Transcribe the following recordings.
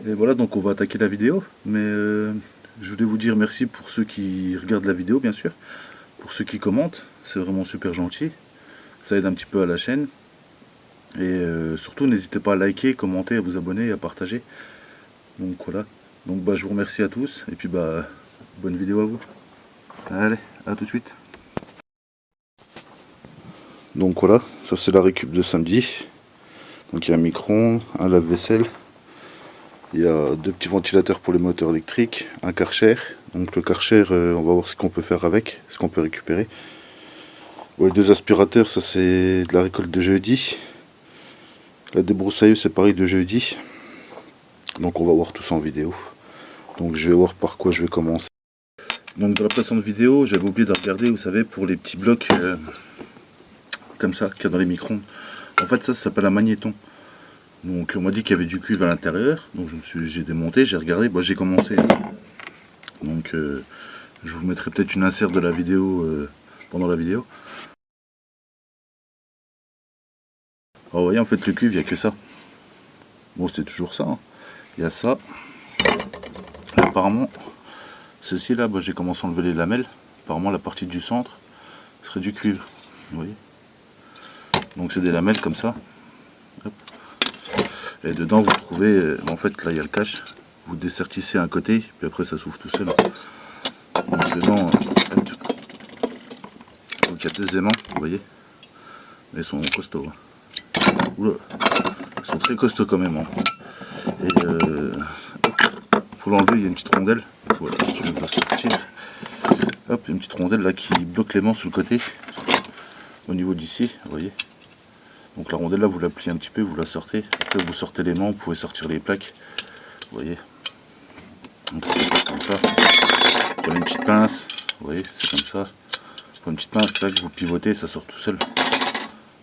Et voilà, donc on va attaquer la vidéo. Mais je voulais vous dire merci pour ceux qui regardent la vidéo, bien sûr. Pour ceux qui commentent, c'est vraiment super gentil. Ça aide un petit peu à la chaîne. Et surtout, n'hésitez pas à liker, commenter, à vous abonner et à partager. Donc voilà. Donc bah, je vous remercie à tous. Et puis bah, bonne vidéo à vous. Allez, à tout de suite. Donc voilà, ça c'est la récup de samedi. Donc il y a un micro-ondes, un lave-vaisselle. Il y a deux petits ventilateurs pour les moteurs électriques, un Karcher. Donc le Karcher, on va voir ce qu'on peut faire avec, ce qu'on peut récupérer. Bon, les deux aspirateurs, ça c'est de la récolte de jeudi. La débroussailleuse, c'est pareil de jeudi. Donc on va voir tout ça en vidéo. Donc je vais voir par quoi je vais commencer. Donc dans la précédente vidéo, j'avais oublié de regarder, vous savez, pour les petits blocs comme ça qu'il y a dans les micro-ondes. En fait ça s'appelle un magnéton. Donc on m'a dit qu'il y avait du cuivre à l'intérieur. Donc j'ai démonté, j'ai regardé, bah, j'ai commencé. Donc je vous mettrai peut-être une insert de la vidéo pendant la vidéo. Alors vous voyez, en fait le cuivre, il n'y a que ça. Bon, c'est toujours ça, hein. Il y a ça. Et apparemment, ceci là, bah, j'ai commencé à enlever les lamelles. Apparemment la partie du centre serait du cuivre. Vous voyez. Donc c'est des lamelles comme ça. Hop. Et dedans vous trouvez, en fait là il y a le cache. Vous dessertissez un côté, puis après ça s'ouvre tout seul. Donc dedans, donc il y a deux aimants, vous voyez. Mais ils sont costauds. Oula. Ils sont très costauds quand même. Hein. Et pour l'enlever, il y a une petite rondelle. Voilà, je vais la sortir. Hop, une petite rondelle là qui bloque l'aimant sur le côté. Au niveau d'ici, vous voyez. Donc la rondelle là, vous la pliez un petit peu, vous la sortez. Après vous sortez l'aimant, vous pouvez sortir les plaques. Vous voyez. Donc c'est comme ça. Vous prenez une petite pince, vous voyez, c'est comme ça. Vous prenez une petite pince, là, vous pivotez, ça sort tout seul.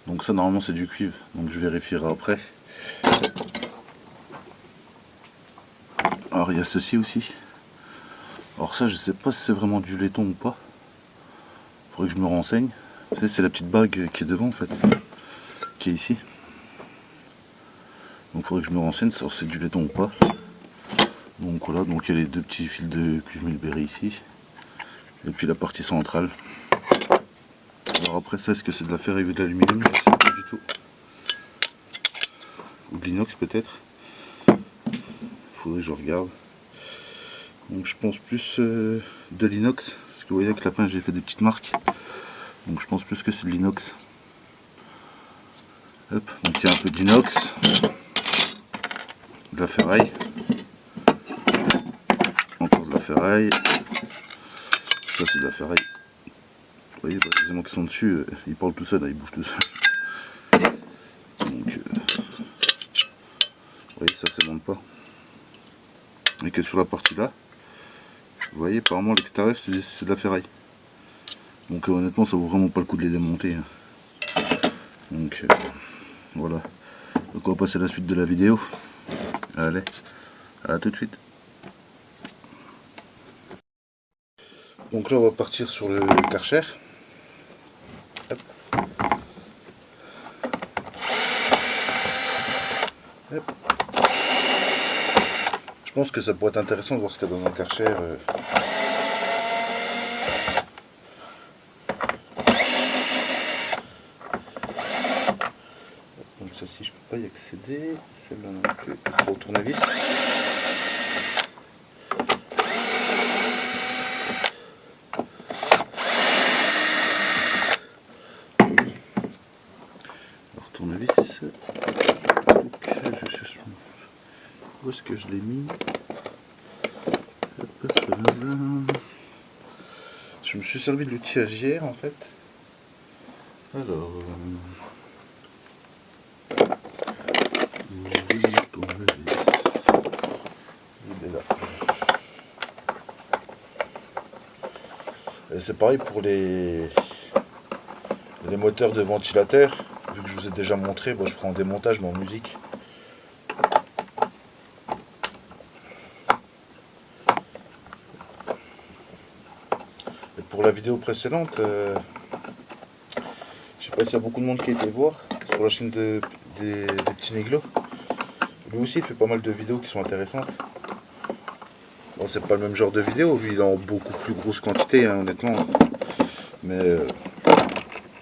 Donc ça normalement c'est du cuivre, donc je vérifierai après. Alors il y a ceci aussi. Alors ça je sais pas si c'est vraiment du laiton ou pas. Faudrait que je me renseigne. Vous savez, c'est la petite bague qui est devant en fait, qui est ici. Donc faudrait que je me renseigne, savoir si c'est du laiton ou pas. Donc voilà, donc il y a les deux petits fils de cuivre Mulberry ici. Et puis la partie centrale. Alors après ça, est-ce que c'est de la ferraille ou de l'aluminium? Je sais pas du tout. Ou de l'inox peut-être. Faudrait que je regarde. Donc je pense plus de l'inox. Parce que vous voyez avec la pince j'ai fait des petites marques. Donc je pense plus que c'est de l'inox. Hop, donc il y a un peu d'inox. De la ferraille. Encore de la ferraille. Ça c'est de la ferraille. Vous voyez, les aimants qui sont dessus, ils parlent tout seul, ils bougent tout seul. Donc, vous voyez, ça ne monte pas. Et que sur la partie là, vous voyez, apparemment l'extérieur c'est de la ferraille. Donc honnêtement, ça vaut vraiment pas le coup de les démonter. Hein. Donc voilà. Donc on va passer à la suite de la vidéo. Allez, à tout de suite. Donc là, on va partir sur le Karcher. Hop. Hop. Je pense que ça pourrait être intéressant de voir ce qu'il y a dans un Karcher. Donc celle-ci, je peux pas y accéder. Celle-là non plus. Au tournevis. Alors tournevis. Donc, je cherche. Où est-ce que je l'ai mis? Je me suis servi de l'outil AGR en fait. Alors, il est là. C'est pareil pour les moteurs de ventilateur. Vu que je vous ai déjà montré, bon, je ferai en démontage mais en musique. Et pour la vidéo précédente, je sais pas s'il y a beaucoup de monde qui a été voir sur la chaîne des petits néglos. Lui aussi il fait pas mal de vidéos qui sont intéressantes. Bon, c'est pas le même genre de vidéo, vu il est en beaucoup plus grosse quantité, hein, honnêtement. Mais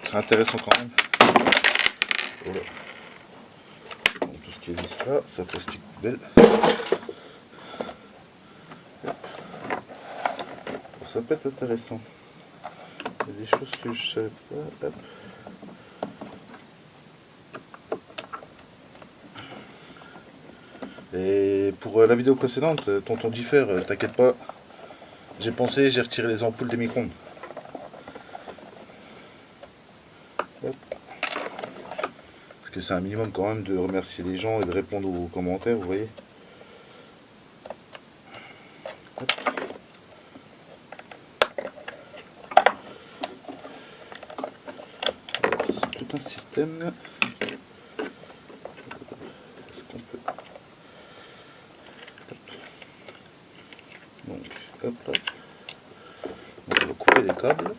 c'est intéressant quand même. Voilà. Donc, tout ce qui est vis là, c'est un plastique poubelle. Ça peut être intéressant. Il y a des choses que je savais pas. Hop. Et pour la vidéo précédente, tonton Differ, t'inquiète pas, j'ai pensé, j'ai retiré les ampoules des micro-ondes. Parce que c'est un minimum quand même de remercier les gens et de répondre aux commentaires, vous voyez. Hop. C'est tout un système. Donc, hop là. Donc, on va couper les câbles.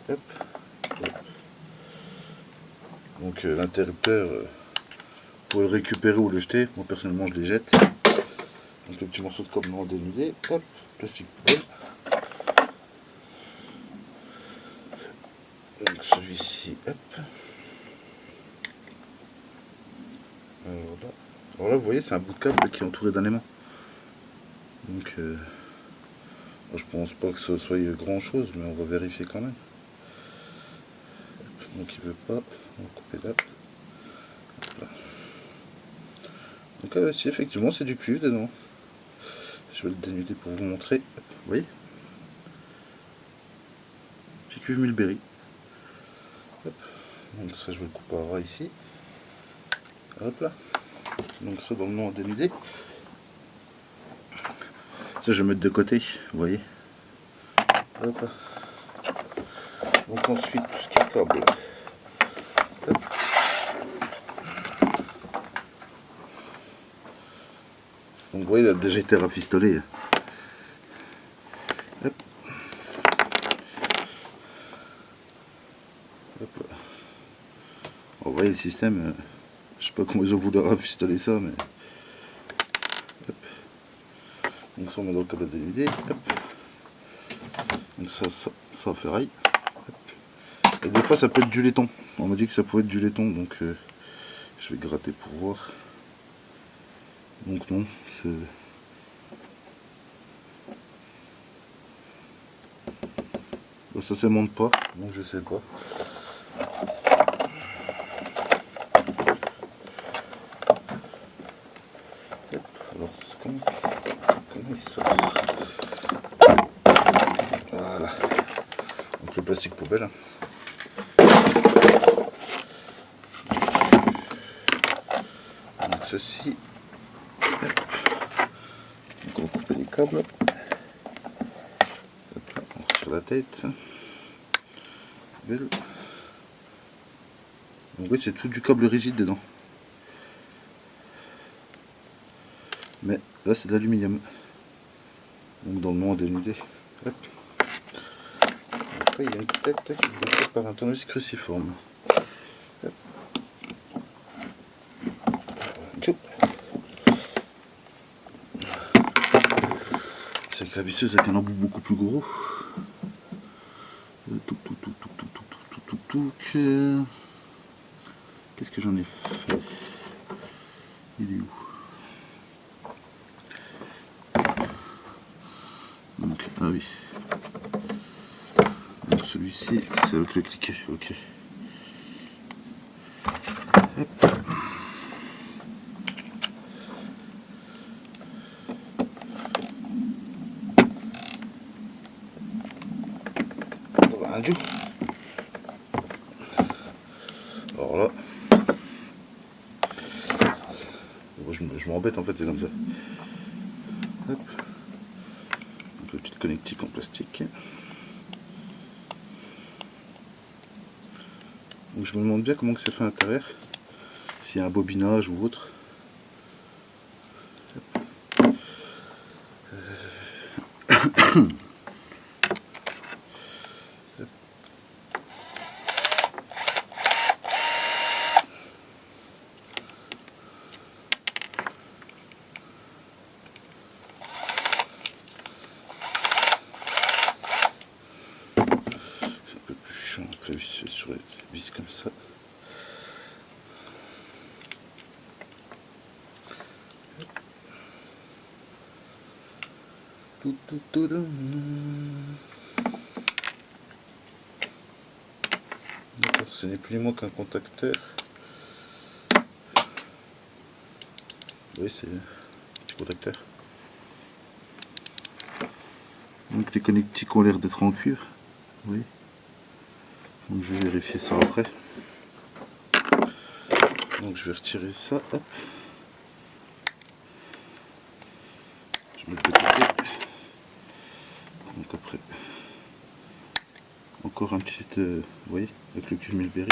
Hop, hop. Donc l'interrupteur, pour le récupérer ou le jeter, moi personnellement je les jette. Donc le petit morceau de câble non dénudé, hop, plastique poubelle. Donc celui-ci, hop. Voilà. Alors là vous voyez c'est un bout de câble qui est entouré d'un aimant. Donc je pense pas que ce soit grand chose, mais on va vérifier quand même. Donc il veut pas, on va couper là. Là. Donc si effectivement c'est du cuivre dedans. Je vais le dénuder pour vous montrer. Hop, vous voyez, petit cuivre mulberry. Hop. Donc ça je vais le couper à ras ici. Hop là. Donc ça dans le noir dénudé. Ça je vais mettre de côté, vous voyez. Hop là. Donc ensuite tout ce qui est câble. Hop. Donc vous voyez il a déjà été rafistolé. Hop. Hop là. Vous voyez le système, je sais pas comment ils ont voulu rafistoler ça, mais hop. Donc ça on met dans le câble dénudé. Hop. Donc ça ferraille. Et des fois ça peut être du laiton. On m'a dit que ça pouvait être du laiton, donc je vais gratter pour voir. Donc non, c'est... Ça s'aimante pas, donc je sais pas. Alors comment il sort? Voilà. Donc le plastique poubelle. Donc ceci. Donc on va couper les câbles. Hop là, on retire la tête. Poubelle. Donc oui, c'est tout du câble rigide dedans. Mais là c'est de l'aluminium. Donc dans le noir dénudé. Hop. Après il y a une tête qui est faite par un tournevis cruciforme. Hop. C'est avec la visseuse avec un embout beaucoup plus gros. Qu'est-ce que j'en ai fait? Il est où? Donc, ah oui. Donc celui-ci, c'est avec le cliquet. Ok. Hop. Un jour. Alors là, je m'embête en fait, c'est comme ça. Hop. Un peu petite connectique en plastique. Donc je me demande bien comment que c'est fait à l'intérieur, s'il y a un bobinage ou autre. Sur les vis comme ça. D'accord, ce n'est plus ni moins qu'un contacteur. Oui, c'est un petit contacteur. Donc les connectiques ont l'air d'être en cuivre. Oui. Donc je vais vérifier ça après. Donc je vais retirer ça. Hop. Je mets de côté. Donc après, encore un petit, vous voyez, avec le cuivre Milberry.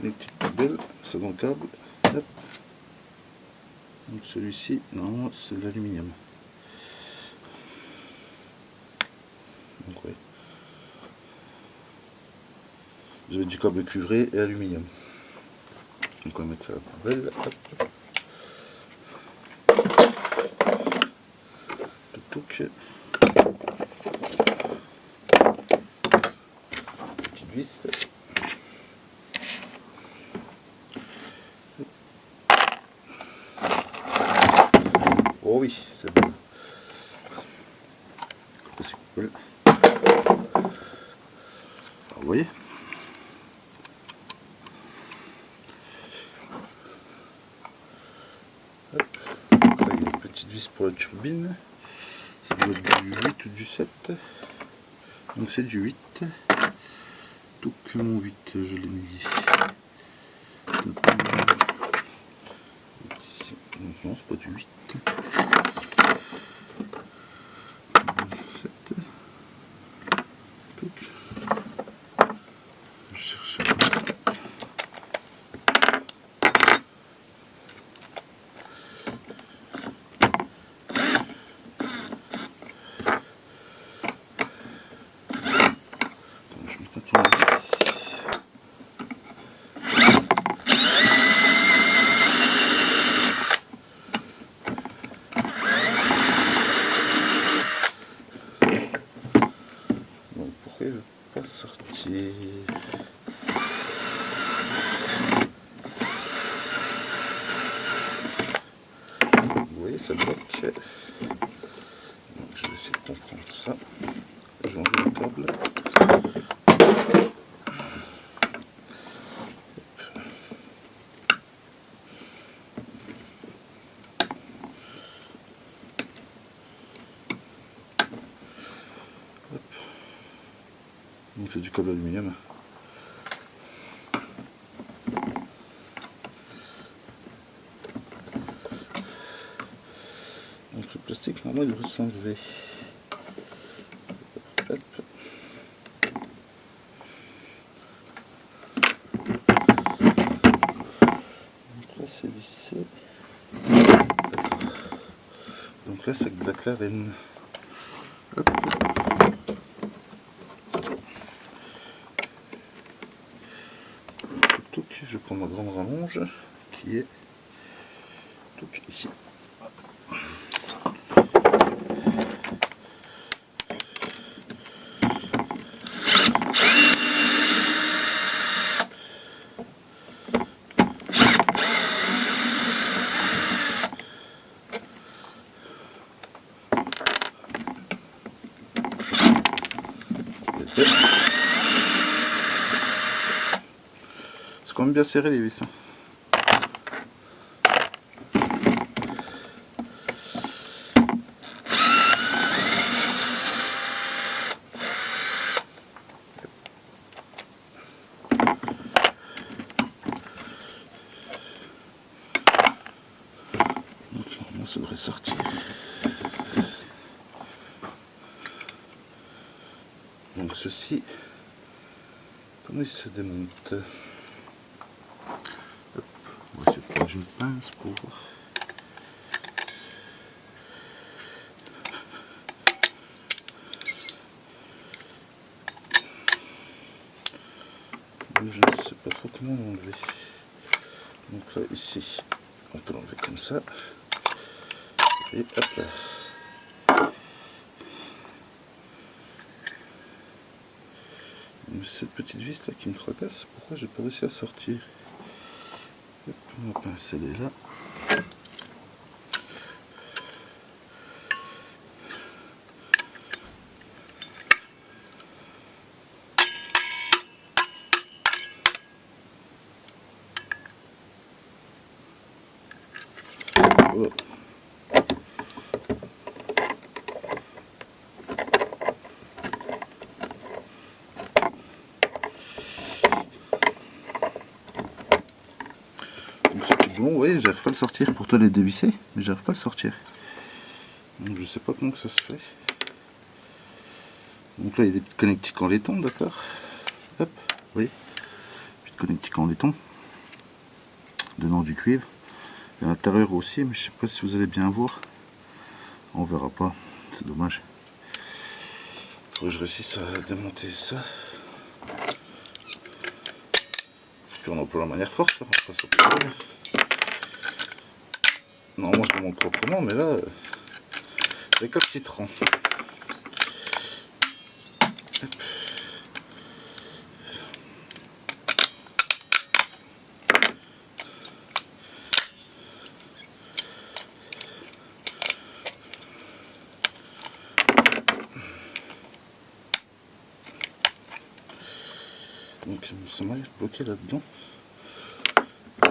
Les petites poubelles, second câble. Hop. Donc celui-ci, normalement c'est de l'aluminium. Donc ouais. Vous avez du câble cuivré et aluminium. Donc on va mettre ça à la poubelle. Hop. Petite vis. Oh oui, c'est bon. C'est cool. Alors, vous voyez. Hop. Là, il y a une petite vis pour la turbine. Ça doit être du 8 ou du 7. Donc c'est du 8. Donc mon 8, je l'ai mis ici. Donc non, c'est pas du 8. 7. Je cherche. Je mets ça sur la vis. Donc pourquoi il ne veut pas sortir? Vous voyez, ça bloque. Donc je vais essayer de comprendre ça. Je vais enlever le câble. Donc c'est du câble aluminium. Donc le plastique normalement il devrait s'enlever. Hop. Donc là c'est vissé. Donc là c'est de la clavenne. Hop. Je prends ma grande rallonge qui est ici. C'est quand même bien serré les vis. Donc normalement ça devrait sortir. Donc ceci, comment il se démonte? Hop, on va essayer de prendre une pince pour voir. Je ne sais pas trop comment l'enlever. Donc là, ici, on peut l'enlever comme ça. Et hop là. Cette petite vis là qui me tracasse, pourquoi j'ai pas réussi à sortir? Hop, ma pince elle est là. Oh. Donc ce petit boulon, vous voyez, j'arrive pas à le sortir. Pourtant il est dévissé, mais j'arrive pas à le sortir. Donc je sais pas comment que ça se fait. Donc là il y a des petits connectiques en laiton, d'accord. Hop, vous voyez, petits connectiques en laiton. Dedans du cuivre. Et à l'intérieur aussi, mais je sais pas si vous allez bien voir. On verra pas, c'est dommage. Faut que je réussisse à démonter ça. Puis on emploie la manière forte, là. On passe au problème. Normalement je démonte proprement, mais là, récalcitrant. Hop. Donc ça m'a bloqué là-dedans.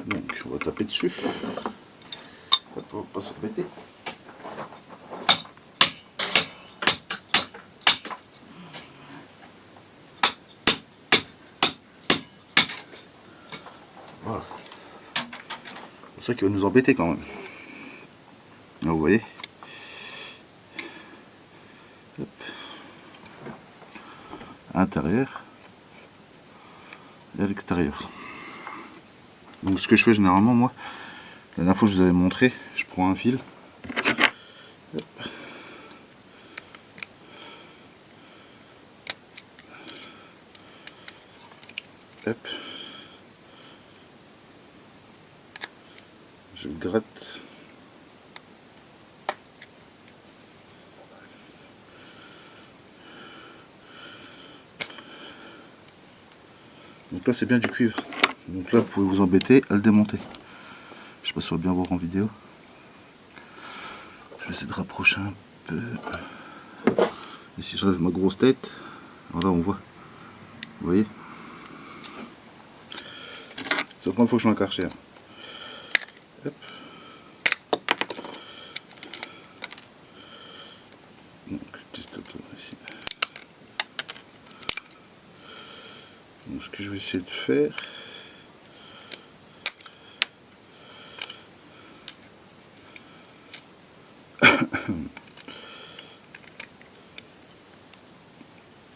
Donc on va taper dessus. Pour pas s'embêter. Voilà. C'est ça qui va nous embêter quand même. Là vous voyez. Hop. À l'intérieur et à l'extérieur. Donc ce que je fais généralement, moi, la dernière fois je vous avais montré, je prends un fil. Hop. Hop. Je gratte. Donc là c'est bien du cuivre. Donc là vous pouvez vous embêter à le démonter. Je sais pas si on va bien voir en vidéo. Je vais essayer de rapprocher un peu. Et si je lève ma grosse tête, voilà on voit. Vous voyez. C'est la première fois que je fais un karcher. Hop. Donc petit stato ici. Donc ce que je vais essayer de faire.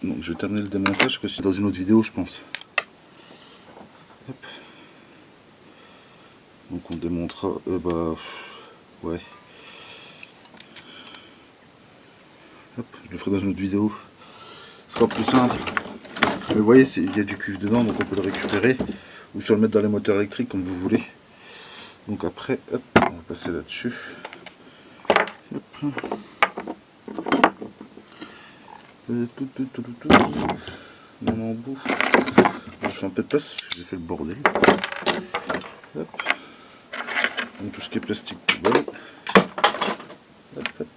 Donc je vais terminer le démontage, que c'est dans une autre vidéo je pense. Hop. Donc on démontera, ouais. Hop, je le ferai dans une autre vidéo. Ce sera plus simple. Mais vous voyez, il y a du cuivre dedans, donc on peut le récupérer. Ou soit le mettre dans les moteurs électriques comme vous voulez. Donc après, hop, on va passer là-dessus. Même en bout. Je fais un peu de place, parce que j'ai fait le bordel. Hop. Donc tout ce qui est plastique poubelle. Hop, hop.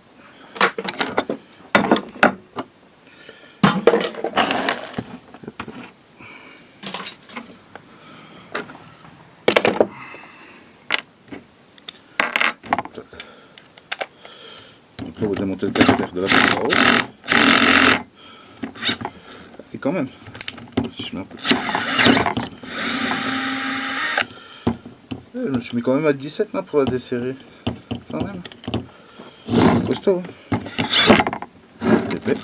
Donc là on va démonter le casqueur de la porte en haut. Et quand même, si je mets un peu. Je me suis mis quand même à 17 là pour la desserrer. Quand même. Costaud. Épais.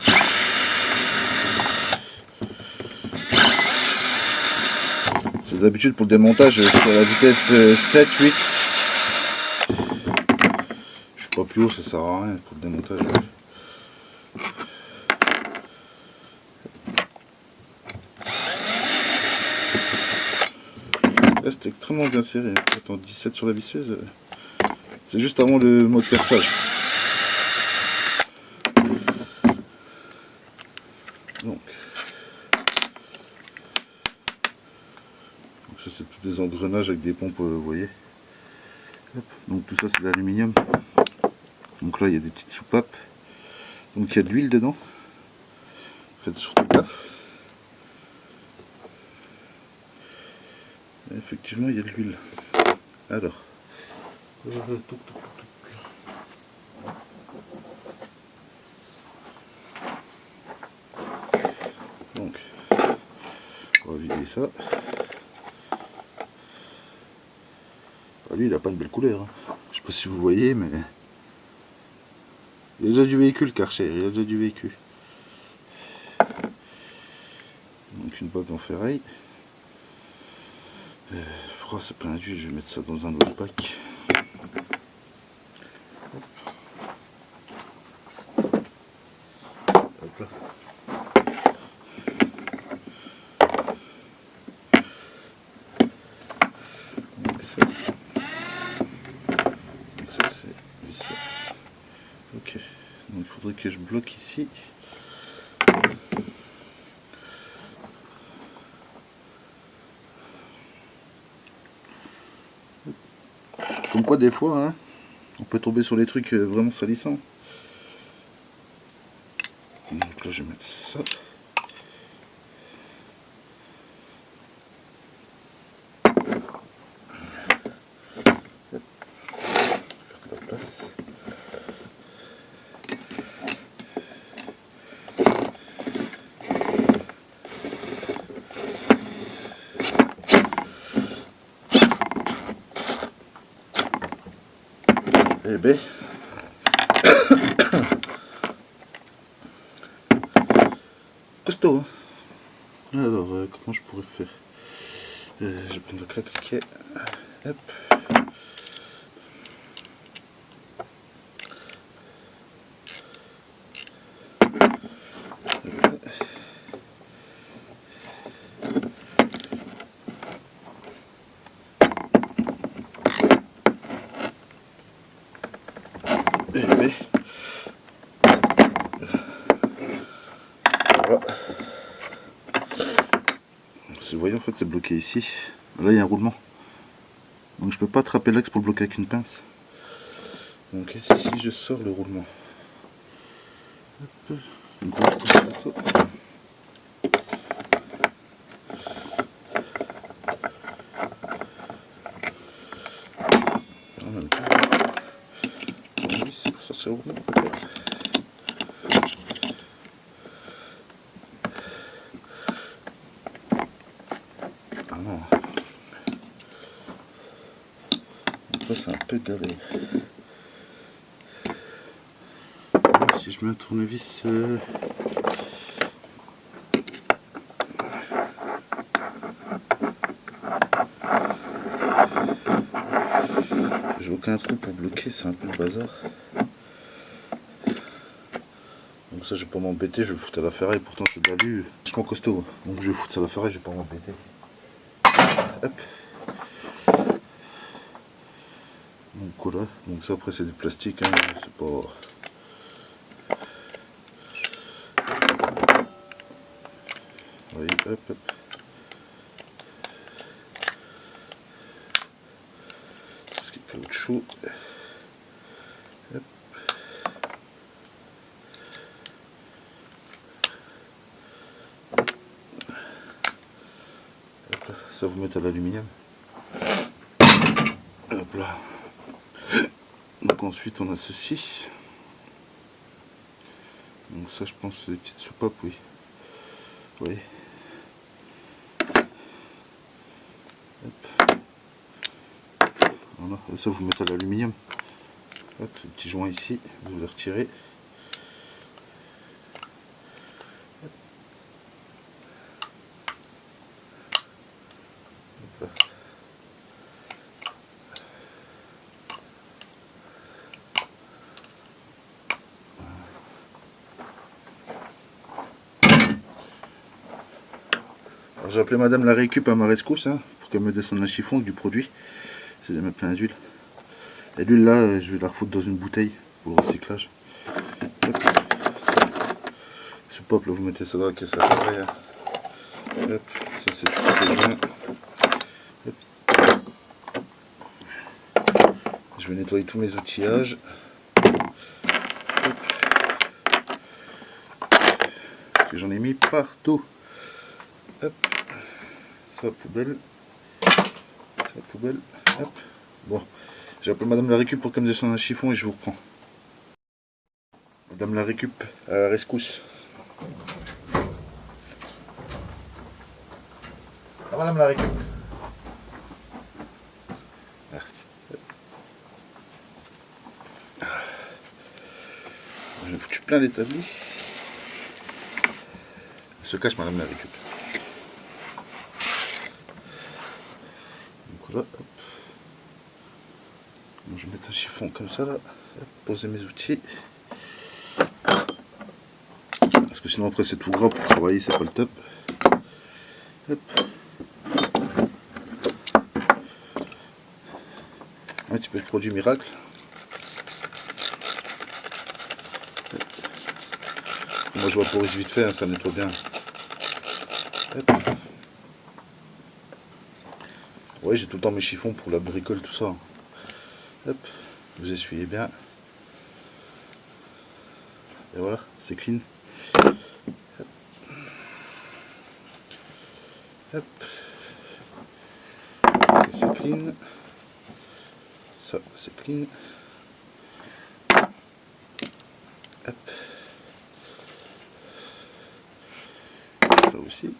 C'est D'habitude pour le démontage je suis à la vitesse 7-8. Je suis pas plus haut, ça sert à rien pour le démontage. Là c'est extrêmement bien serré. Attends, 17 sur la visseuse. C'est juste avant le mode perçage. Donc ça c'est tous des engrenages avec des pompes, vous voyez. Hop. Donc tout ça c'est de l'aluminium. Donc là il y a des petites soupapes. Donc il y a de l'huile dedans. Faites surtout gaffe. Et effectivement il y a de l'huile. Alors. Donc on va vider ça. Ah, lui il a pas une belle couleur. Hein. Je sais pas si vous voyez mais. Il y a déjà du véhicule Karcher, il y a déjà du véhicule. Donc une boîte en ferraille. C'est plein d'huile, je vais mettre ça dans un autre pack. Hop là. Donc ça c'est ça. Ok, donc il faudrait que je bloque ici. Comme quoi des fois, hein, on peut tomber sur des trucs vraiment salissants. Donc là je vais mettre ça. Faire de la place. Eh ben, costaud. Hein. Alors, comment je pourrais faire? Je vais prendre le claquet. Hop. Eh ben, voilà. Si vous voyez, en fait, c'est bloqué ici. Là, il y a un roulement. Donc, je peux pas attraper l'axe pour le bloquer avec une pince. Donc, ici, je sors le roulement. Hop. Une grosse coupe. En même temps. C'est pour sortir le roulement. Ah non. Après, c'est un peu galère. Si je mets un tournevis, j'ai aucun trou pour bloquer, c'est un peu le bazar. Donc ça je vais pas m'embêter, je vais le foutre à la ferraille, pourtant c'est de l'alu, vachement costaud. Donc je vais foutre ça à la ferraille, je vais pas m'embêter. Hop. Donc voilà, donc ça après c'est du plastique, hein, c'est pas... Oui, hop, hop. Ce qui est caoutchouc. Hop. Hop là. Ça vous met à l'aluminium. Hop là. Donc ensuite on a ceci. Donc ça je pense c'est des petites soupapes, oui. Oui. Hop. Voilà. Et ça vous mettez à l'aluminium. Hop, le petit joint ici, vous le retirez. Alors j'ai appelé madame la récup à ma rescousse hein, pour qu'elle me descende un chiffon avec du produit. C'est jamais plein d'huile. Et l'huile là, je vais la refoutre dans une bouteille pour le recyclage. Hop. Ce pop là, vous mettez ça dans la caisse à l'intérieur. Hop, ça c'est tout ce que je viens. Je vais nettoyer tous mes outillages. Hop. Parce que j'en ai mis partout. Hop. Ça poubelle. Ça poubelle. Hop. Bon. J'appelle madame la récup pour qu'elle me descende un chiffon et je vous reprends. Madame la récup à la rescousse. Ah, madame la récup. Merci. J'ai foutu plein d'établis. Elle se cache madame la récup. Donc là, hop. Donc, je vais mettre un chiffon comme ça là. Hop, poser mes outils. Parce que sinon après c'est tout gras pour travailler, c'est pas le top. Hop. Un petit peu de produit miracle. Moi je vaporise vite fait, hein, ça nettoie bien. Hop. Ouais, j'ai tout le temps mes chiffons pour la bricole, tout ça. Hop, vous essuyez bien. Et voilà, c'est clean. Hop. Hop. Ça c'est clean. Ça c'est clean. Hop. Ça aussi.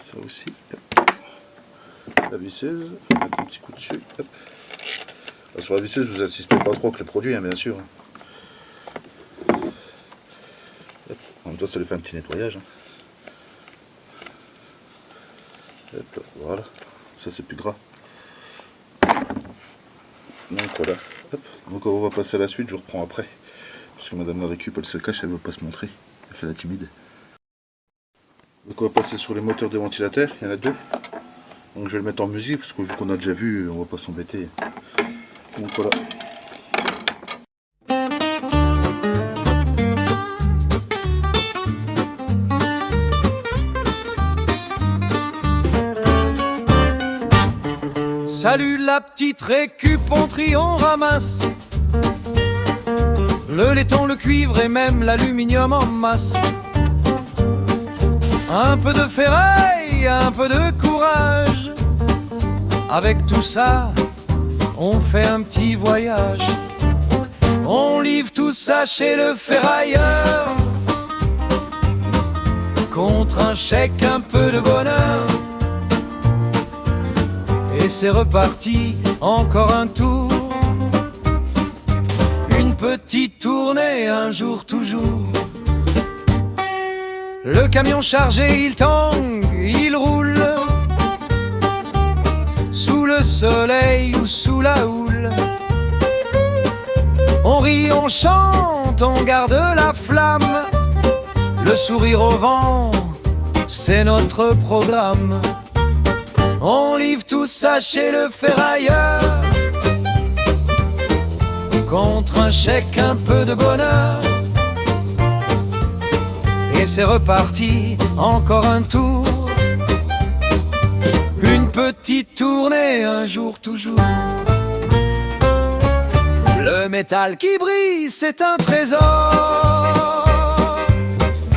Ça aussi. Hop. La visseuse, mettre un petit coup dessus. Hop. Alors, sur la visseuse, vous assistez pas trop avec le produit, hein, bien sûr. Hop. En même temps, ça lui fait un petit nettoyage. Hein. Hop, voilà. Ça, c'est plus gras. Donc voilà. Hop. Donc on va passer à la suite, je reprends après. Parce que madame la récup, elle se cache, elle veut pas se montrer. Elle fait la timide. Donc on va passer sur les moteurs de ventilateurs, il y en a deux. Donc je vais le mettre en musique parce que vu qu'on a déjà vu, on va pas s'embêter. Donc voilà. Salut la petite récup, on trie, on ramasse le laiton, le cuivre et même l'aluminium en masse. Un peu de ferraille, un peu de courage. Avec tout ça, on fait un petit voyage. On livre tout ça chez le ferrailleur contre un chèque, un peu de bonheur. Et c'est reparti, encore un tour. Une petite tournée, un jour toujours. Le camion chargé, il tangue, il roule sous le soleil ou sous la houle. On rit, on chante, on garde la flamme. Le sourire au vent, c'est notre programme. On livre tout ça chez le ferrailleur contre un chèque, un peu de bonheur. Et c'est reparti, encore un tour. Une petite tournée, un jour toujours. Le métal qui brille, c'est un trésor.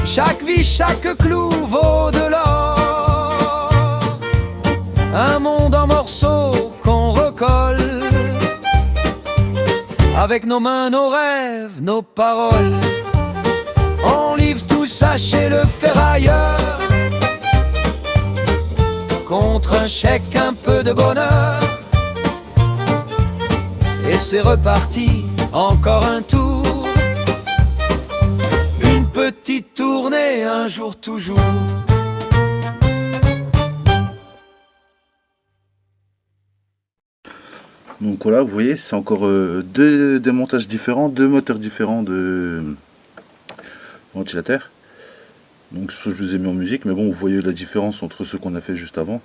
Chaque vie, chaque clou vaut de l'or. Un monde en morceaux qu'on recolle. Avec nos mains, nos rêves, nos paroles. On livre tout ça chez le ferrailleur contre un chèque, un peu de bonheur. Et c'est reparti, encore un tour. Une petite petite tournée, un jour toujours. Donc voilà, vous voyez, c'est encore deux démontages différents, deux moteurs différents de ventilateur. Donc c'est pour ça que je vous ai mis en musique, mais bon, vous voyez la différence entre ceux qu'on a fait juste avant.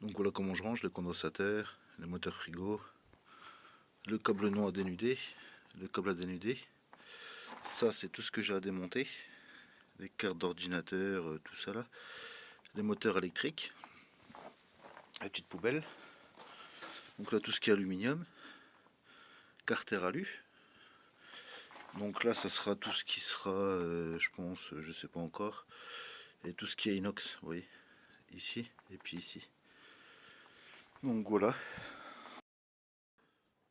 Donc voilà comment je range le condensateur, les moteurs frigo, le câble non à dénuder, le câble à dénuder. Ça c'est tout ce que j'ai à démonter, les cartes d'ordinateur, tout ça là, les moteurs électriques, la petite poubelle. Donc là tout ce qui est aluminium, carter alu. Donc là ça sera tout ce qui sera, je pense, je sais pas encore, et tout ce qui est inox, vous voyez, ici et puis ici. Donc voilà.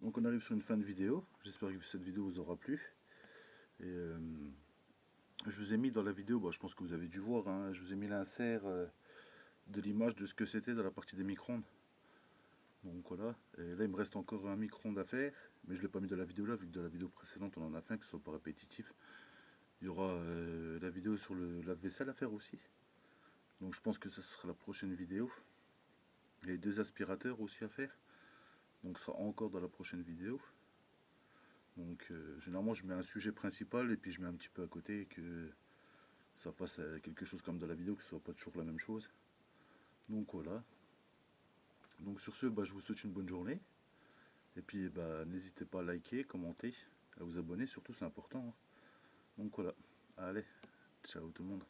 Donc on arrive sur une fin de vidéo, j'espère que cette vidéo vous aura plu. Et je vous ai mis dans la vidéo, je pense que vous avez dû voir, hein, je vous ai mis l'insert de l'image de ce que c'était dans la partie des micro-ondes. Donc voilà, et là il me reste encore un micro-ondes à faire, mais je ne l'ai pas mis dans la vidéo là, vu que dans la vidéo précédente on en a fait un, que ce soit pas répétitif. Il y aura la vidéo sur le lave-vaisselle à faire aussi. Donc je pense que ce sera la prochaine vidéo. Il y a 2 aspirateurs aussi à faire. Donc ce sera encore dans la prochaine vidéo. Donc généralement je mets un sujet principal et puis je mets un petit peu à côté, que ça fasse quelque chose comme dans la vidéo, que ce soit pas toujours la même chose. Donc voilà. Donc sur ce, je vous souhaite une bonne journée. Et puis n'hésitez pas à liker, commenter, à vous abonner, surtout c'est important, hein. Donc voilà. Allez, ciao tout le monde.